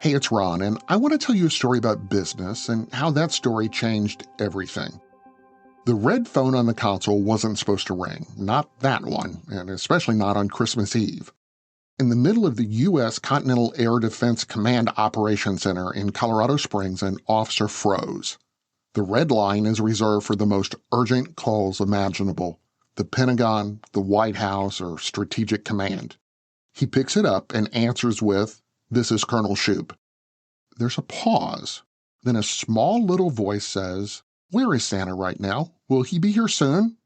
Hey, it's Ron, and I want to tell you a story about business and how that story changed everything. The red phone on the console wasn't supposed to ring, not that one, and especially not on Christmas Eve. In the middle of the U.S. Continental Air Defense Command Operations Center in Colorado Springs, an officer froze. The red line is reserved for the most urgent calls imaginable: the Pentagon, the White House, or Strategic Command. He picks it up and answers with, "This is Colonel Shoup." There's a pause. Then a small little voice says, "Where is Santa right now? Will he be here soon?"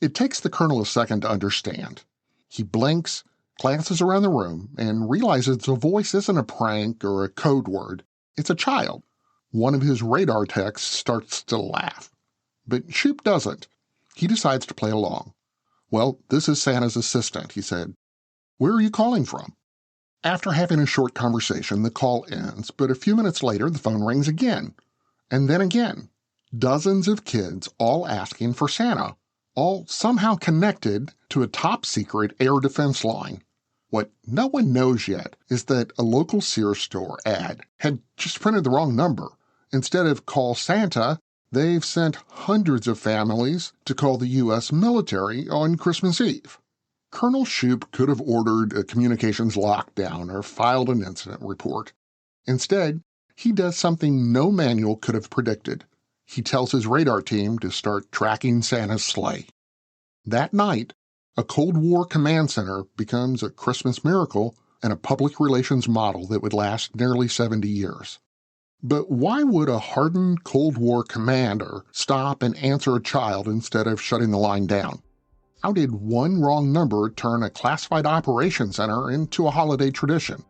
It takes the colonel a second to understand. He blinks, glances around the room, and realizes the voice isn't a prank or a code word. It's a child. One of his radar techs starts to laugh. But Shoup doesn't. He decides to play along. "Well, this is Santa's assistant," he said. "Where are you calling from?" After having a short conversation, the call ends, but a few minutes later the phone rings again. And then again. Dozens of kids all asking for Santa, all somehow connected to a top-secret air defense line. What no one knows yet is that a local Sears store ad had just printed the wrong number. Instead of "Call Santa," they've sent hundreds of families to call the U.S. military on Christmas Eve. Colonel Shoup could have ordered a communications lockdown or filed an incident report. Instead, he does something no manual could have predicted. He tells his radar team to start tracking Santa's sleigh. That night, a Cold War command center becomes a Christmas miracle and a public relations model that would last nearly 70 years. But why would a hardened Cold War commander stop and answer a child instead of shutting the line down? How did one wrong number turn a classified operations center into a holiday tradition?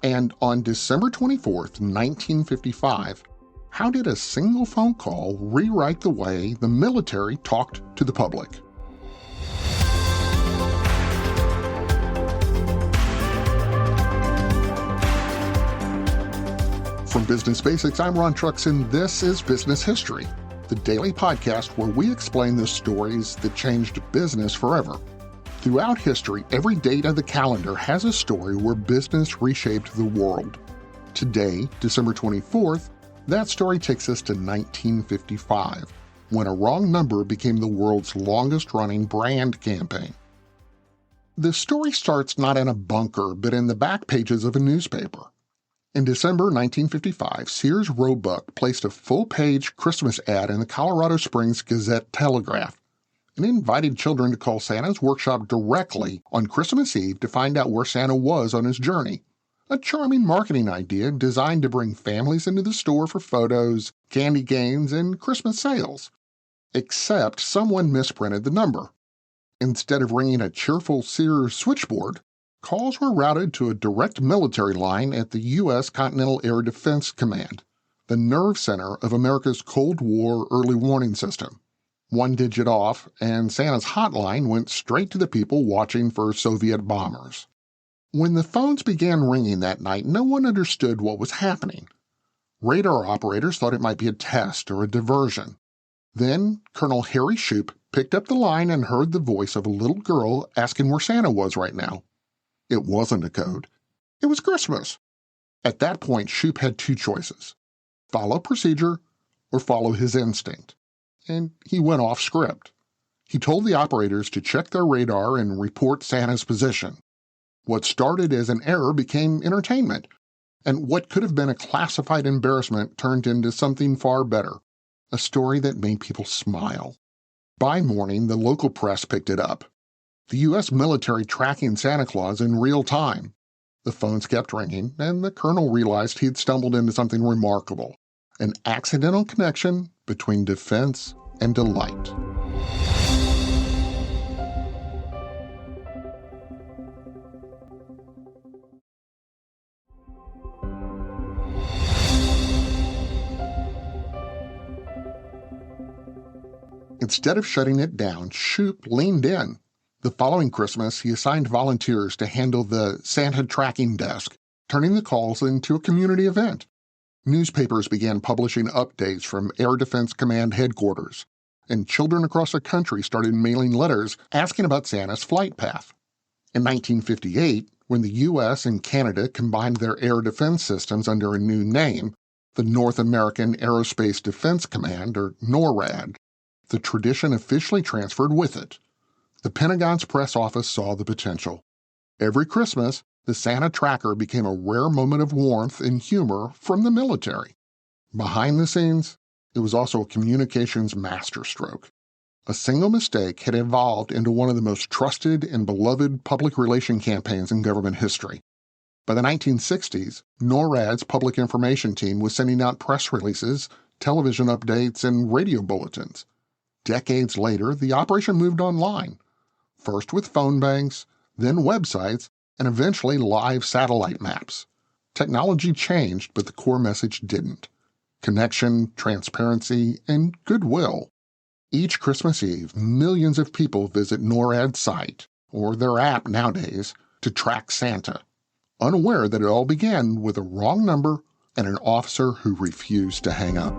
And on December 24th, 1955, how did a single phone call rewrite the way the military talked to the public? From Business Basics, I'm Ron Trucks, and this is Business History, the daily podcast where we explain the stories that changed business forever. Throughout history, every date of the calendar has a story where business reshaped the world. Today, December 24th, that story takes us to 1955, when a wrong number became the world's longest-running brand campaign. The story starts not in a bunker, but in the back pages of a newspaper. In December 1955, Sears Roebuck placed a full-page Christmas ad in the Colorado Springs Gazette-Telegraph and invited children to call Santa's workshop directly on Christmas Eve to find out where Santa was on his journey. A charming marketing idea designed to bring families into the store for photos, candy games, and Christmas sales. Except someone misprinted the number. Instead of ringing a cheerful Sears switchboard, calls were routed to a direct military line at the U.S. Continental Air Defense Command, the nerve center of America's Cold War early warning system. One digit off, and Santa's hotline went straight to the people watching for Soviet bombers. When the phones began ringing that night, no one understood what was happening. Radar operators thought it might be a test or a diversion. Then Colonel Harry Shoup picked up the line and heard the voice of a little girl asking where Santa was right now. It wasn't a code. It was Christmas. At that point, Shoup had two choices: follow procedure or follow his instinct. And he went off script. He told the operators to check their radar and report Santa's position. What started as an error became entertainment, and what could have been a classified embarrassment turned into something far better, a story that made people smile. By morning, the local press picked it up. The U.S. military tracking Santa Claus in real time. The phones kept ringing, and the colonel realized he'd stumbled into something remarkable: an accidental connection between defense and delight. Instead of shutting it down, Shoup leaned in. The following Christmas, he assigned volunteers to handle the Santa tracking desk, turning the calls into a community event. Newspapers began publishing updates from Air Defense Command headquarters, and children across the country started mailing letters asking about Santa's flight path. In 1958, when the U.S. and Canada combined their air defense systems under a new name, the North American Aerospace Defense Command, or NORAD. The tradition officially transferred with it. The Pentagon's press office saw the potential. Every Christmas, the Santa Tracker became a rare moment of warmth and humor from the military. Behind the scenes, it was also a communications masterstroke. A single mistake had evolved into one of the most trusted and beloved public relation campaigns in government history. By the 1960s, NORAD's public information team was sending out press releases, television updates, and radio bulletins. Decades later, the operation moved online, first with phone banks, then websites, and eventually live satellite maps. Technology changed, but the core message didn't. Connection, transparency, and goodwill. Each Christmas Eve, millions of people visit NORAD's site, or their app nowadays, to track Santa, unaware that it all began with a wrong number and an officer who refused to hang up.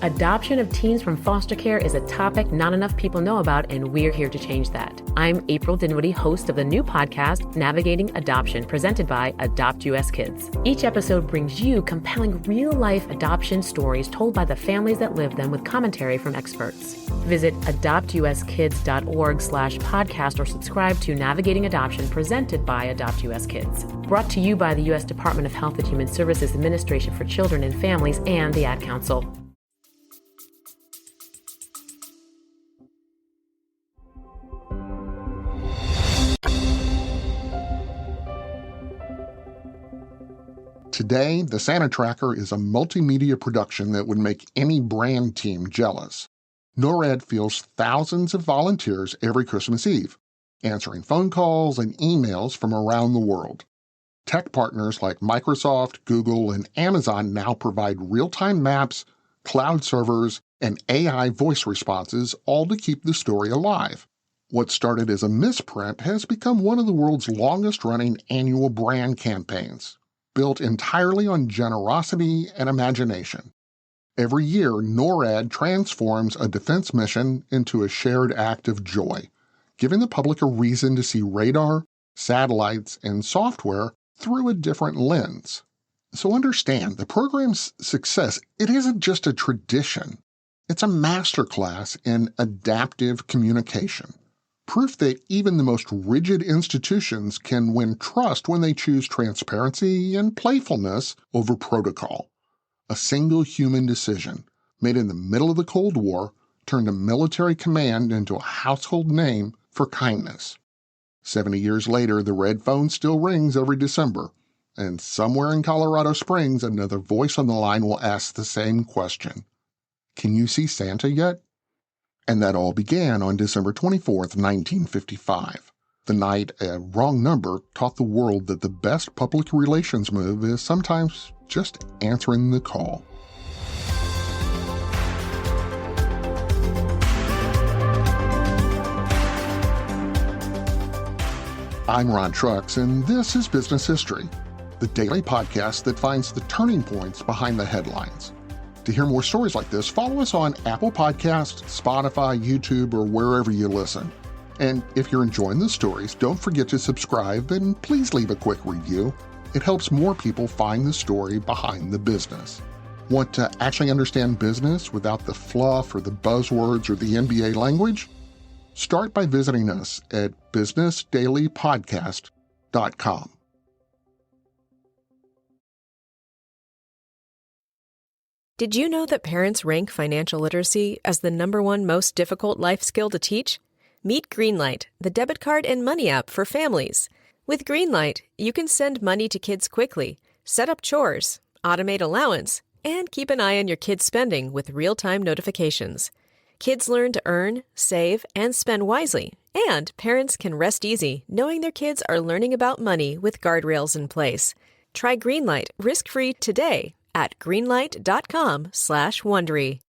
Adoption of teens from foster care is a topic not enough people know about, and we're here to change that. I'm April Dinwiddie, host of the new podcast, Navigating Adoption, presented by Adopt US Kids. Each episode brings you compelling real-life adoption stories told by the families that live them with commentary from experts. Visit adoptuskids.org/podcast or subscribe to Navigating Adoption, presented by Adopt US Kids. Brought to you by the U.S. Department of Health and Human Services Administration for Children and Families and the Ad Council. Today, the Santa Tracker is a multimedia production that would make any brand team jealous. NORAD fields thousands of volunteers every Christmas Eve, answering phone calls and emails from around the world. Tech partners like Microsoft, Google, and Amazon now provide real-time maps, cloud servers, and AI voice responses, all to keep the story alive. What started as a misprint has become one of the world's longest-running annual brand campaigns, built entirely on generosity and imagination. Every year, NORAD transforms a defense mission into a shared act of joy, giving the public a reason to see radar, satellites, and software through a different lens. So understand, the program's success, it isn't just a tradition. It's a masterclass in adaptive communication. Proof that even the most rigid institutions can win trust when they choose transparency and playfulness over protocol. A single human decision, made in the middle of the Cold War, turned a military command into a household name for kindness. 70 years later, the red phone still rings every December, and somewhere in Colorado Springs, another voice on the line will ask the same question. Can you see Santa yet? And that all began on December 24th, 1955, the night a wrong number taught the world that the best public relations move is sometimes just answering the call. I'm Ron Trucks, and this is Business History, the daily podcast that finds the turning points behind the headlines. To hear more stories like this, follow us on Apple Podcasts, Spotify, YouTube, or wherever you listen. And if you're enjoying the stories, don't forget to subscribe and please leave a quick review. It helps more people find the story behind the business. Want to actually understand business without the fluff or the buzzwords or the MBA language? Start by visiting us at businessdailypodcast.com. Did you know that parents rank financial literacy as the #1 most difficult life skill to teach? Meet Greenlight, the debit card and money app for families. With Greenlight, you can send money to kids quickly, set up chores, automate allowance, and keep an eye on your kids' spending with real-time notifications. Kids learn to earn, save, and spend wisely, and parents can rest easy knowing their kids are learning about money with guardrails in place. Try Greenlight risk-free today at greenlight.com/Wondery.